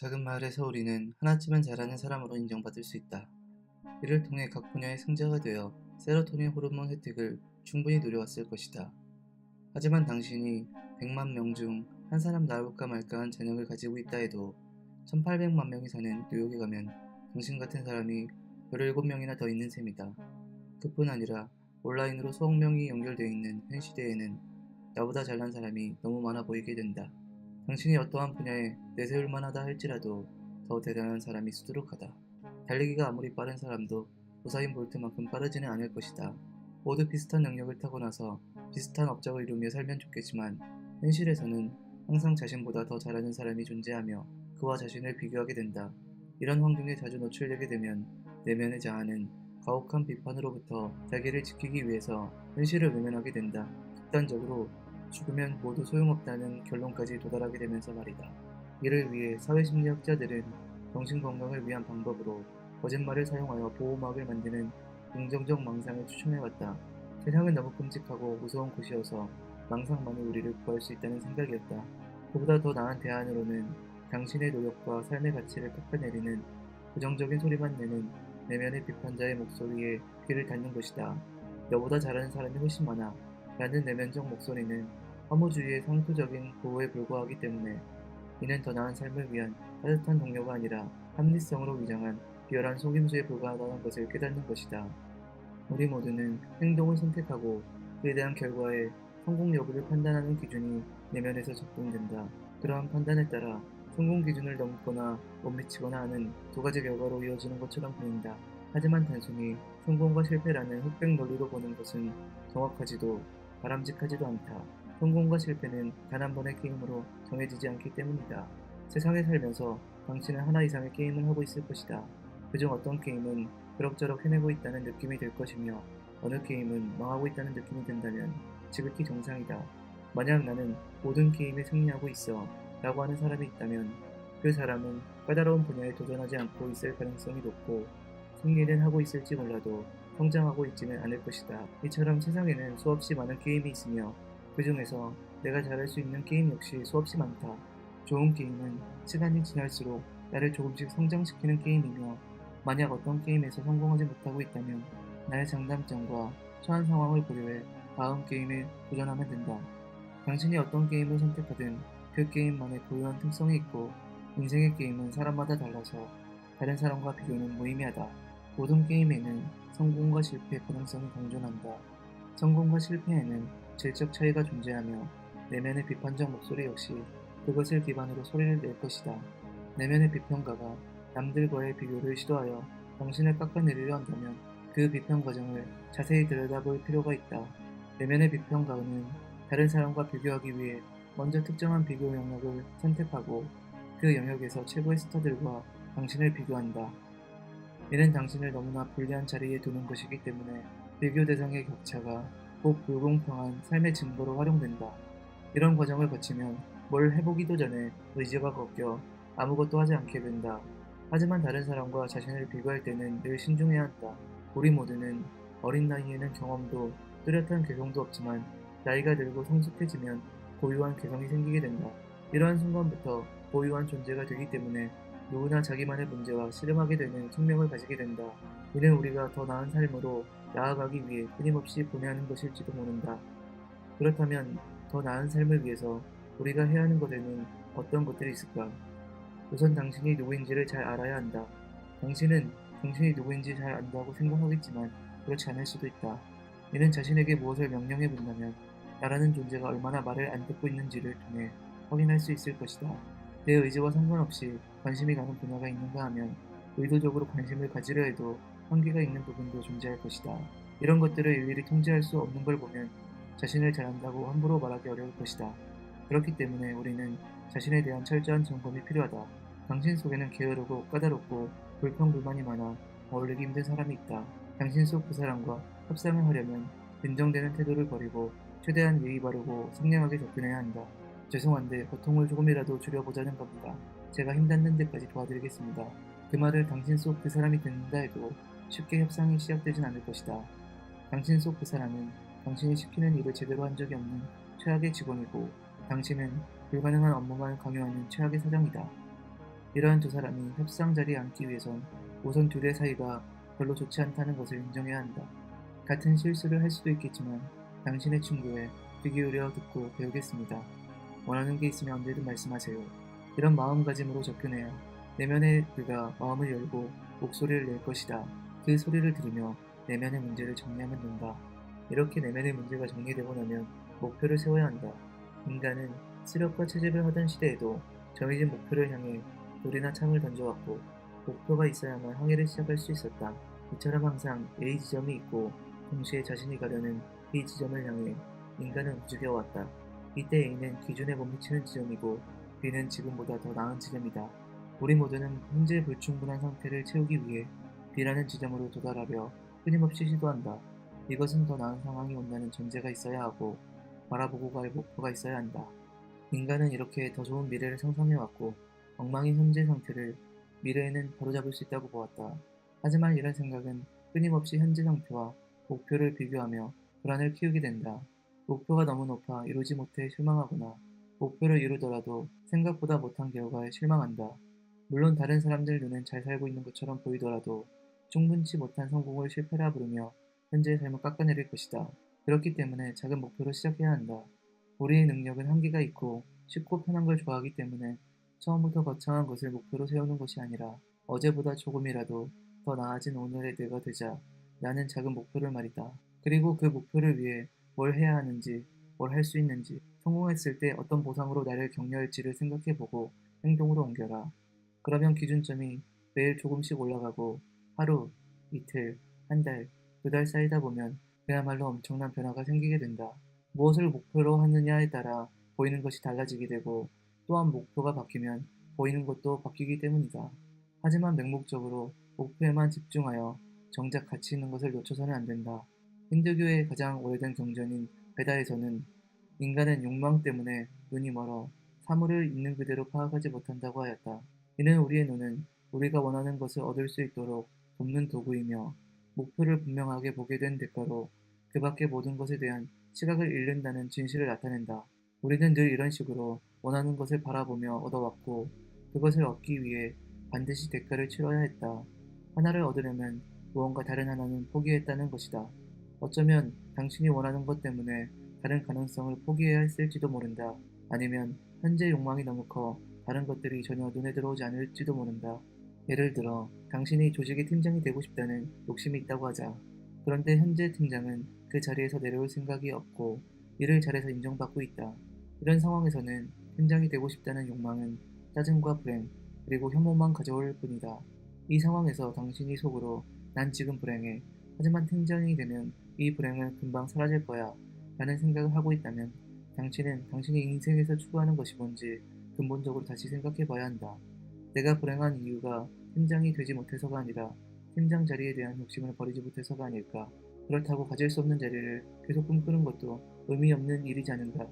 작은 마을에서 우리는 하나쯤은 잘하는 사람으로 인정받을 수 있다. 이를 통해 각 분야의 승자가 되어 세로토닌 호르몬 혜택을 충분히 누려왔을 것이다. 하지만 당신이 100만 명 중 한 사람 나올까 말까한 재능을 가지고 있다 해도 1800만 명이 사는 뉴욕에 가면 당신 같은 사람이 17명이나 더 있는 셈이다. 그뿐 아니라 온라인으로 수억 명이 연결되어 있는 현 시대에는 나보다 잘난 사람이 너무 많아 보이게 된다. 당신이 어떠한 분야에 내세울 만하다 할지라도 더 대단한 사람이 수두룩하다. 달리기가 아무리 빠른 사람도 우사인 볼트만큼 빠르지는 않을 것이다. 모두 비슷한 능력을 타고나서 비슷한 업적을 이루며 살면 좋겠지만 현실에서는 항상 자신보다 더 잘하는 사람이 존재하며 그와 자신을 비교하게 된다. 이런 환경에 자주 노출되게 되면 내면의 자아는 가혹한 비판으로부터 자기를 지키기 위해서 현실을 외면하게 된다. 극단적으로 죽으면 모두 소용없다는 결론까지 도달하게 되면서 말이다. 이를 위해 사회심리학자들은 정신건강을 위한 방법으로 거짓말을 사용하여 보호막을 만드는 긍정적 망상을 추천해왔다. 세상은 너무 끔찍하고 무서운 곳이어서 망상만이 우리를 구할 수 있다는 생각이었다. 그보다 더 나은 대안으로는 당신의 노력과 삶의 가치를 깎아내리는 부정적인 소리만 내는 내면의 비판자의 목소리에 귀를 닫는 것이다. 너보다 잘하는 사람이 훨씬 많아 라는 내면적 목소리는 허무주의의 상투적인 보호에 불과하기 때문에 이는 더 나은 삶을 위한 따뜻한 동료가 아니라 합리성으로 위장한 비열한 속임수에 불과하다는 것을 깨닫는 것이다. 우리 모두는 행동을 선택하고 그에 대한 결과에 성공 여부를 판단하는 기준이 내면에서 작동된다. 그러한 판단에 따라 성공 기준을 넘거나 못 미치거나 하는 두 가지 결과로 이어지는 것처럼 보인다. 하지만 단순히 성공과 실패라는 흑백 논리로 보는 것은 정확하지도 바람직하지도 않다. 성공과 실패는 단 한 번의 게임으로 정해지지 않기 때문이다. 세상에 살면서 당신은 하나 이상의 게임을 하고 있을 것이다. 그중 어떤 게임은 그럭저럭 해내고 있다는 느낌이 들 것이며 어느 게임은 망하고 있다는 느낌이 든다면 지극히 정상이다. 만약 나는 모든 게임에 승리하고 있어 라고 하는 사람이 있다면 그 사람은 까다로운 분야에 도전하지 않고 있을 가능성이 높고 승리는 하고 있을지 몰라도 성장하고 있지는 않을 것이다. 이처럼 세상에는 수없이 많은 게임이 있으며 그 중에서 내가 잘할 수 있는 게임 역시 수없이 많다. 좋은 게임은 시간이 지날수록 나를 조금씩 성장시키는 게임이며 만약 어떤 게임에서 성공하지 못하고 있다면 나의 장단점과 처한 상황을 고려해 다음 게임에 도전하면 된다. 당신이 어떤 게임을 선택하든 그 게임만의 고유한 특성이 있고 인생의 게임은 사람마다 달라서 다른 사람과 비교는 무의미하다. 모든 게임에는 성공과 실패의 가능성이 공존한다. 성공과 실패에는 질적 차이가 존재하며 내면의 비판적 목소리 역시 그것을 기반으로 소리를 낼 것이다. 내면의 비평가가 남들과의 비교를 시도하여 당신을 깎아내리려 한다면 그 비평 과정을 자세히 들여다볼 필요가 있다. 내면의 비평가는 다른 사람과 비교하기 위해 먼저 특정한 비교 영역을 선택하고 그 영역에서 최고의 스타들과 당신을 비교한다. 이는 당신을 너무나 불리한 자리에 두는 것이기 때문에 비교 대상의 격차가 꼭 불공평한 삶의 증거로 활용된다. 이런 과정을 거치면 뭘 해보기도 전에 의지가 꺾여 아무것도 하지 않게 된다. 하지만 다른 사람과 자신을 비교할 때는 늘 신중해야 한다. 우리 모두는 어린 나이에는 경험도 뚜렷한 개성도 없지만 나이가 들고 성숙해지면 고유한 개성이 생기게 된다. 이러한 순간부터 고유한 존재가 되기 때문에 누구나 자기만의 문제와 씨름하게 되는 숙명을 가지게 된다. 이는 우리가 더 나은 삶으로 나아가기 위해 끊임없이 고뇌하는 것일지도 모른다. 그렇다면 더 나은 삶을 위해서 우리가 해야 하는 것에는 어떤 것들이 있을까? 우선 당신이 누구인지를 잘 알아야 한다. 당신은 당신이 누구인지 잘 안다고 생각하겠지만 그렇지 않을 수도 있다. 이는 자신에게 무엇을 명령해 본다면 나라는 존재가 얼마나 말을 안 듣고 있는지를 통해 확인할 수 있을 것이다. 내 의지와 상관없이 관심이 가는 분야가 있는가 하면 의도적으로 관심을 가지려 해도 한계가 있는 부분도 존재할 것이다. 이런 것들을 일일이 통제할 수 없는 걸 보면 자신을 잘한다고 함부로 말하기 어려울 것이다. 그렇기 때문에 우리는 자신에 대한 철저한 점검이 필요하다. 당신 속에는 게으르고 까다롭고 불평불만이 많아 어울리기 힘든 사람이 있다. 당신 속 그 사람과 협상을 하려면 진정되는 태도를 버리고 최대한 예의 바르고 상냥하게 접근해야 한다. 죄송한데 고통을 조금이라도 줄여보자는 겁니다. 제가 힘닿는 데까지 도와드리겠습니다. 그 말을 당신 속 그 사람이 듣는다 해도 쉽게 협상이 시작되진 않을 것이다. 당신 속 그 사람은 당신이 시키는 일을 제대로 한 적이 없는 최악의 직원이고 당신은 불가능한 업무만 강요하는 최악의 사장이다. 이러한 두 사람이 협상 자리에 앉기 위해선 우선 둘의 사이가 별로 좋지 않다는 것을 인정해야 한다. 같은 실수를 할 수도 있겠지만 당신의 친구에 귀 기울여 듣고 배우겠습니다. 원하는 게 있으면 언제든 말씀하세요. 이런 마음가짐으로 접근해야 내면의 그가 마음을 열고 목소리를 낼 것이다. 그 소리를 들으며 내면의 문제를 정리하면 된다. 이렇게 내면의 문제가 정리되고 나면 목표를 세워야 한다. 인간은 수렵과 채집을 하던 시대에도 정해진 목표를 향해 돌이나 창을 던져왔고 목표가 있어야만 항해를 시작할 수 있었다. 이처럼 항상 A 지점이 있고 동시에 자신이 가려는 B 지점을 향해 인간은 움직여 왔다. 이때 A는 기준에 못 미치는 지점이고 B는 지금보다 더 나은 지점이다. 우리 모두는 현재 불충분한 상태를 채우기 위해 B라는 지점으로 도달하려 끊임없이 시도한다. 이것은 더 나은 상황이 온다는 전제가 있어야 하고 바라보고 갈 목표가 있어야 한다. 인간은 이렇게 더 좋은 미래를 상상해왔고 엉망인 현재 상태를 미래에는 바로잡을 수 있다고 보았다. 하지만 이런 생각은 끊임없이 현재 상태와 목표를 비교하며 불안을 키우게 된다. 목표가 너무 높아 이루지 못해 실망하거나 목표를 이루더라도 생각보다 못한 결과에 실망한다. 물론 다른 사람들 눈엔 잘 살고 있는 것처럼 보이더라도 충분치 못한 성공을 실패라 부르며 현재의 삶을 깎아내릴 것이다. 그렇기 때문에 작은 목표로 시작해야 한다. 우리의 능력은 한계가 있고 쉽고 편한 걸 좋아하기 때문에 처음부터 거창한 것을 목표로 세우는 것이 아니라 어제보다 조금이라도 더 나아진 오늘의 내가 되자 라는 작은 목표를 말이다. 그리고 그 목표를 위해 뭘 해야 하는지, 뭘 할 수 있는지, 성공했을 때 어떤 보상으로 나를 격려할지를 생각해보고 행동으로 옮겨라. 그러면 기준점이 매일 조금씩 올라가고 하루, 이틀, 한 달, 두 달 쌓이다 보면 그야말로 엄청난 변화가 생기게 된다. 무엇을 목표로 하느냐에 따라 보이는 것이 달라지게 되고 또한 목표가 바뀌면 보이는 것도 바뀌기 때문이다. 하지만 맹목적으로 목표에만 집중하여 정작 가치 있는 것을 놓쳐서는 안 된다. 힌두교의 가장 오래된 경전인 베다에서는 인간은 욕망 때문에 눈이 멀어 사물을 있는 그대로 파악하지 못한다고 하였다. 이는 우리의 눈은 우리가 원하는 것을 얻을 수 있도록 돕는 도구이며 목표를 분명하게 보게 된 대가로 그 밖의 모든 것에 대한 시각을 잃는다는 진실을 나타낸다. 우리는 늘 이런 식으로 원하는 것을 바라보며 얻어왔고 그것을 얻기 위해 반드시 대가를 치러야 했다. 하나를 얻으려면 무언가 다른 하나는 포기했다는 것이다. 어쩌면 당신이 원하는 것 때문에 다른 가능성을 포기해야 했을지도 모른다. 아니면 현재 욕망이 너무 커 다른 것들이 전혀 눈에 들어오지 않을지도 모른다. 예를 들어 당신이 조직의 팀장이 되고 싶다는 욕심이 있다고 하자. 그런데 현재 팀장은 그 자리에서 내려올 생각이 없고 일을 잘해서 인정받고 있다. 이런 상황에서는 팀장이 되고 싶다는 욕망은 짜증과 불행 그리고 혐오만 가져올 뿐이다. 이 상황에서 당신이 속으로 난 지금 불행해. 하지만 팀장이 되면 이 불행은 금방 사라질 거야 라는 생각을 하고 있다면 당신은 당신의 인생에서 추구하는 것이 뭔지 근본적으로 다시 생각해 봐야 한다. 내가 불행한 이유가 팀장이 되지 못해서가 아니라 팀장 자리에 대한 욕심을 버리지 못해서가 아닐까. 그렇다고 가질 수 없는 자리를 계속 꿈꾸는 것도 의미 없는 일이지 않은가.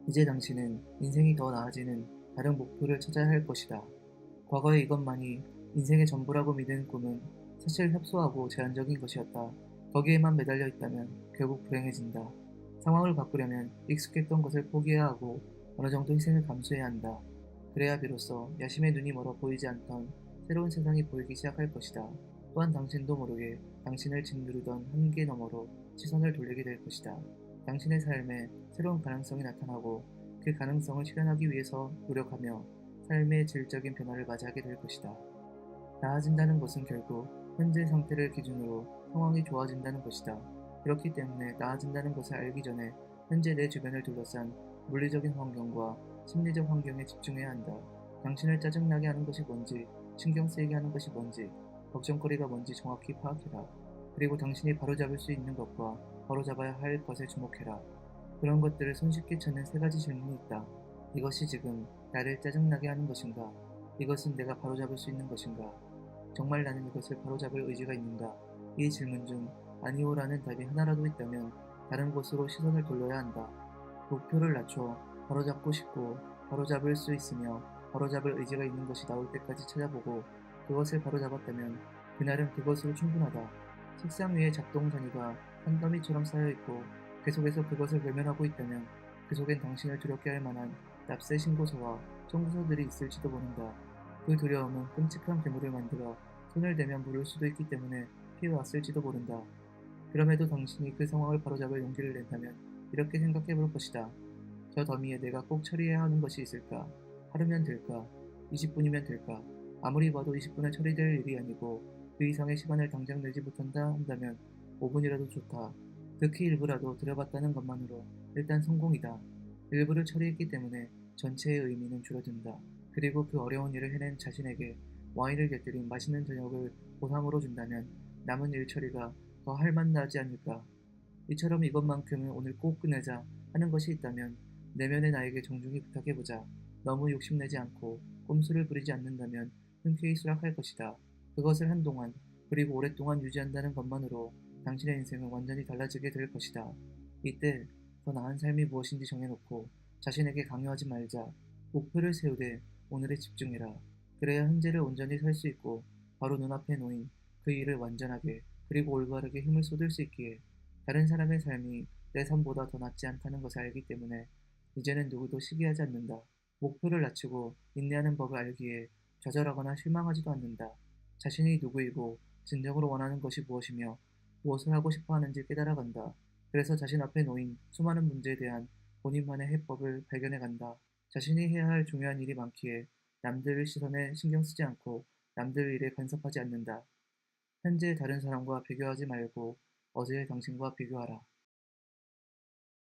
이제 당신은 인생이 더 나아지는 다른 목표를 찾아야 할 것이다. 과거의 이것만이 인생의 전부라고 믿은 꿈은 사실 협소하고 제한적인 것이었다. 거기에만 매달려 있다면 결국 불행해진다. 상황을 바꾸려면 익숙했던 것을 포기해야 하고 어느 정도 희생을 감수해야 한다. 그래야 비로소 야심의 눈이 멀어 보이지 않던 새로운 세상이 보이기 시작할 것이다. 또한 당신도 모르게 당신을 짓누르던 한계 너머로 시선을 돌리게 될 것이다. 당신의 삶에 새로운 가능성이 나타나고 그 가능성을 실현하기 위해서 노력하며 삶의 질적인 변화를 맞이하게 될 것이다. 나아진다는 것은 결국 현재 상태를 기준으로 상황이 좋아진다는 것이다. 그렇기 때문에 나아진다는 것을 알기 전에 현재 내 주변을 둘러싼 물리적인 환경과 심리적 환경에 집중해야 한다. 당신을 짜증나게 하는 것이 뭔지, 신경 쓰이게 하는 것이 뭔지, 걱정거리가 뭔지 정확히 파악해라. 그리고 당신이 바로잡을 수 있는 것과 바로잡아야 할 것에 주목해라. 그런 것들을 손쉽게 찾는 세 가지 질문이 있다. 이것이 지금 나를 짜증나게 하는 것인가? 이것은 내가 바로잡을 수 있는 것인가? 정말 나는 이것을 바로잡을 의지가 있는가? 이 질문 중 아니오라는 답이 하나라도 있다면 다른 곳으로 시선을 돌려야 한다. 목표를 낮춰 바로잡고 싶고 바로잡을 수 있으며 바로잡을 의지가 있는 것이 나올 때까지 찾아보고 그것을 바로잡았다면 그날은 그것으로 충분하다. 책상 위에 작동선이가 한 더미처럼 쌓여있고 계속해서 그것을 외면하고 있다면 그 속엔 당신을 두렵게 할 만한 납세 신고서와 청구서들이 있을지도 모른다. 그 두려움은 끔찍한 괴물을 만들어 손을 대면 물을 수도 있기 때문에 피해왔을지도 모른다. 그럼에도 당신이 그 상황을 바로잡을 용기를 낸다면 이렇게 생각해 볼 것이다. 저 더미에 내가 꼭 처리해야 하는 것이 있을까? 하루면 될까? 20분이면 될까? 아무리 봐도 20분에 처리될 일이 아니고 그 이상의 시간을 당장 내지 못한다 한다면 5분이라도 좋다. 특히 일부라도 들여봤다는 것만으로 일단 성공이다. 일부를 처리했기 때문에 전체의 의미는 줄어든다. 그리고 그 어려운 일을 해낸 자신에게 와인을 곁들인 맛있는 저녁을 보상으로 준다면 남은 일 처리가 더 할만하지 않을까? 이처럼 이것만큼은 오늘 꼭 끝내자 하는 것이 있다면 내면의 나에게 정중히 부탁해보자. 너무 욕심내지 않고 꼼수를 부리지 않는다면 흔쾌히 수락할 것이다. 그것을 한동안 그리고 오랫동안 유지한다는 것만으로 당신의 인생은 완전히 달라지게 될 것이다. 이때 더 나은 삶이 무엇인지 정해놓고 자신에게 강요하지 말자. 목표를 세우되 오늘에 집중해라. 그래야 현재를 온전히 살 수 있고 바로 눈앞에 놓인 그 일을 완전하게 그리고 올바르게 힘을 쏟을 수 있기에 다른 사람의 삶이 내 삶보다 더 낫지 않다는 것을 알기 때문에 이제는 누구도 시기하지 않는다. 목표를 낮추고 인내하는 법을 알기에 좌절하거나 실망하지도 않는다. 자신이 누구이고 진정으로 원하는 것이 무엇이며 무엇을 하고 싶어 하는지 깨달아간다. 그래서 자신 앞에 놓인 수많은 문제에 대한 본인만의 해법을 발견해간다. 자신이 해야 할 중요한 일이 많기에 남들 시선에 신경 쓰지 않고 남들 일에 간섭하지 않는다. 현재의 다른 사람과 비교하지 말고 어제의 당신과 비교하라.